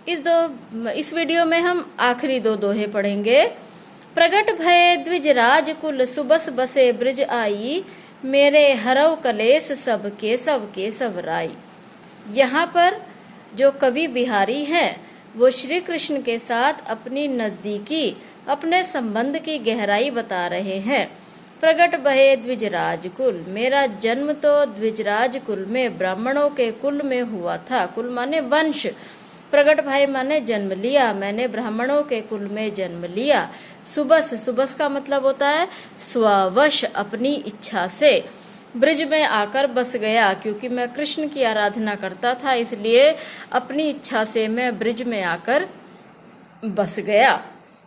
इस वीडियो में हम आखिरी दो दोहे पढ़ेंगे। प्रगट भये द्विजराज कुल सुबस बसे ब्रज आई, मेरे हरव कलेस सब केसव राई। यहाँ पर जो कवि बिहारी हैं वो श्री कृष्ण के साथ अपनी नजदीकी, अपने संबंध की गहराई बता रहे हैं। प्रगट भये द्विजराज कुल, मेरा जन्म तो द्विजराज कुल में, ब्राह्मणों के कुल में हुआ था। कुल माने वंश, प्रगट भाई माने जन्म लिया, मैंने ब्राह्मणों के कुल में जन्म लिया। सुबस, सुबस का मतलब होता है स्ववश, अपनी इच्छा से। ब्रिज में आकर बस गया, क्योंकि मैं कृष्ण की आराधना करता था इसलिए अपनी इच्छा से मैं ब्रिज में आकर बस गया।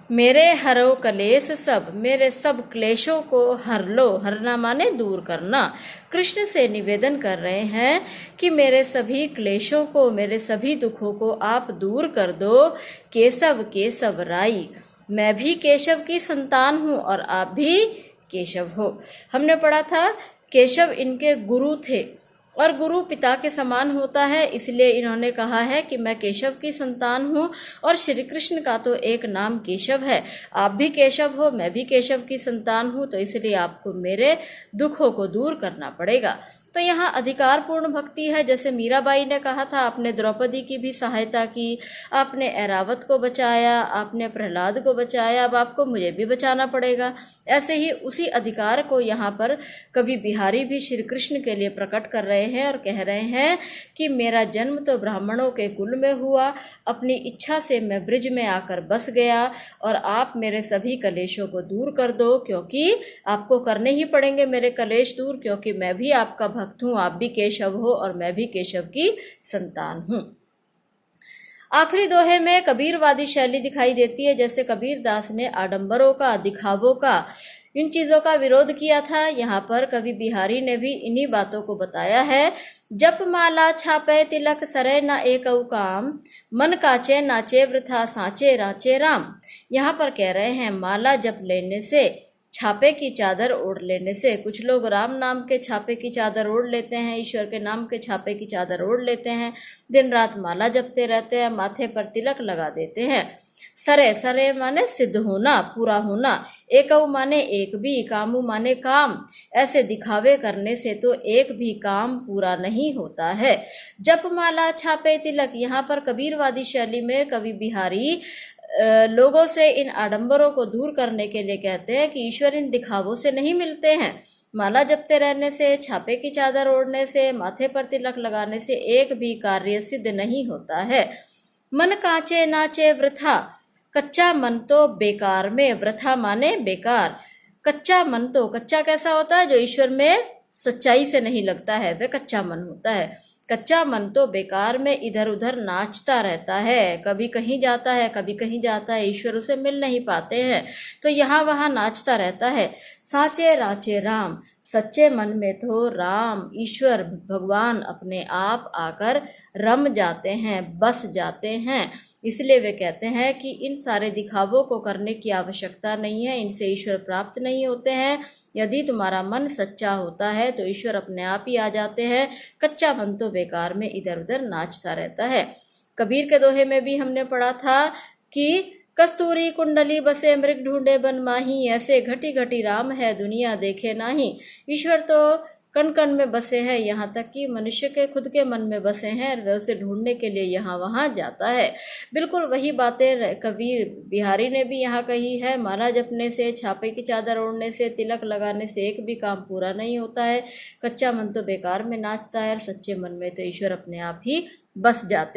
मेरे हरो कलेश सब, मेरे सब क्लेशों को हर लो। हरना माने दूर करना। कृष्ण से निवेदन कर रहे हैं कि मेरे सभी क्लेशों को, मेरे सभी दुखों को आप दूर कर दो। केसव राई, मैं भी केशव की संतान हूँ और आप भी केशव हो। हमने पढ़ा था केशव इनके गुरु थे और गुरु पिता के समान होता है, इसलिए इन्होंने कहा है कि मैं केशव की संतान हूँ और श्री कृष्ण का तो एक नाम केशव है। आप भी केशव हो, मैं भी केशव की संतान हूँ, तो इसलिए आपको मेरे दुखों को दूर करना पड़ेगा। तो यहाँ अधिकार पूर्ण भक्ति है। जैसे मीराबाई ने कहा था, आपने द्रौपदी की भी सहायता की, आपने ऐरावत को बचाया, आपने प्रहलाद को बचाया, अब आपको मुझे भी बचाना पड़ेगा। ऐसे ही उसी अधिकार को यहाँ पर कवि बिहारी भी श्री कृष्ण के लिए प्रकट कर रहे हैं और कह रहे हैं कि मेरा जन्म तो ब्राह्मणों के कुल में हुआ, अपनी इच्छा से मैं ब्रिज में आकर बस गया और आप मेरे सभी कलेशों को दूर कर दो, क्योंकि आपको करने ही पड़ेंगे मेरे कलेश दूर, क्योंकि मैं भी आपका भक्त हूँ, आप भी केशव हो और मैं भी केशव की संतान हूँ। आखिरी दोहे में कबीरवादी शैली दिखाई देती है। जैसे कबीर दास ने आडंबरों का, दिखावों का, इन चीजों का विरोध किया था, यहाँ पर कवि बिहारी ने भी इन्हीं बातों को बताया है। जप माला छापे तिलक सरे न एकऊ काम, मन काचे नाचे वृथा सांचे रांचे राम। यहाँ पर कह रहे हैं माला जप लेने से, छापे की चादर ओढ़ लेने से, कुछ लोग राम नाम के छापे की चादर ओढ़ लेते हैं, ईश्वर के नाम के छापे की चादर ओढ़ लेते हैं, दिन रात माला जपते रहते हैं, माथे पर तिलक लगा देते हैं। सरे, सरे माने सिद्ध होना, पूरा होना। एकऊ माने एक भी, कामू माने काम। ऐसे दिखावे करने से तो एक भी काम पूरा नहीं होता है। जप माला छापे तिलक, यहाँ पर कबीरवादी शैली में कवि बिहारी लोगों से इन आडंबरों को दूर करने के लिए कहते हैं कि ईश्वर इन दिखावों से नहीं मिलते हैं। माला जपते रहने से, छापे की चादर ओढ़ने से, माथे पर तिलक लगाने से एक भी कार्य सिद्ध नहीं होता है। मन कांचे नाचे वृथा, कच्चा मन तो बेकार में, वृथा माने बेकार। कच्चा मन तो, कच्चा कैसा होता है? जो ईश्वर में सच्चाई से नहीं लगता है वह कच्चा मन होता है। कच्चा मन तो बेकार में इधर उधर नाचता रहता है, कभी कहीं जाता है, कभी कहीं जाता है, ईश्वर उसे मिल नहीं पाते हैं तो यहाँ वहाँ नाचता रहता है। साचे रांचे राम, सच्चे मन में तो राम, ईश्वर भगवान अपने आप आकर रम जाते हैं, बस जाते हैं। इसलिए वे कहते हैं कि इन सारे दिखावों को करने की आवश्यकता नहीं है, इनसे ईश्वर प्राप्त नहीं होते हैं। यदि तुम्हारा मन सच्चा होता है तो ईश्वर अपने आप ही आ जाते हैं। कच्चा मन तो बेकार में इधर उधर नाचता रहता है। कबीर के दोहे में भी हमने पढ़ा था कि कस्तूरी कुंडली बसे मृग ढूंढे बन माही, ऐसे घटी घटी राम है दुनिया देखे नाही। ईश्वर तो कण कण में बसे हैं, यहाँ तक कि मनुष्य के खुद के मन में बसे हैं, वह उसे ढूंढने के लिए यहाँ वहाँ जाता है। बिल्कुल वही बातें कबीर बिहारी ने भी यहाँ कही है। माला जपने से, छापे की चादर ओढ़ने से, तिलक लगाने से एक भी काम पूरा नहीं होता है। कच्चा मन तो बेकार में नाचता है और सच्चे मन में तो ईश्वर अपने आप ही बस जाते हैं।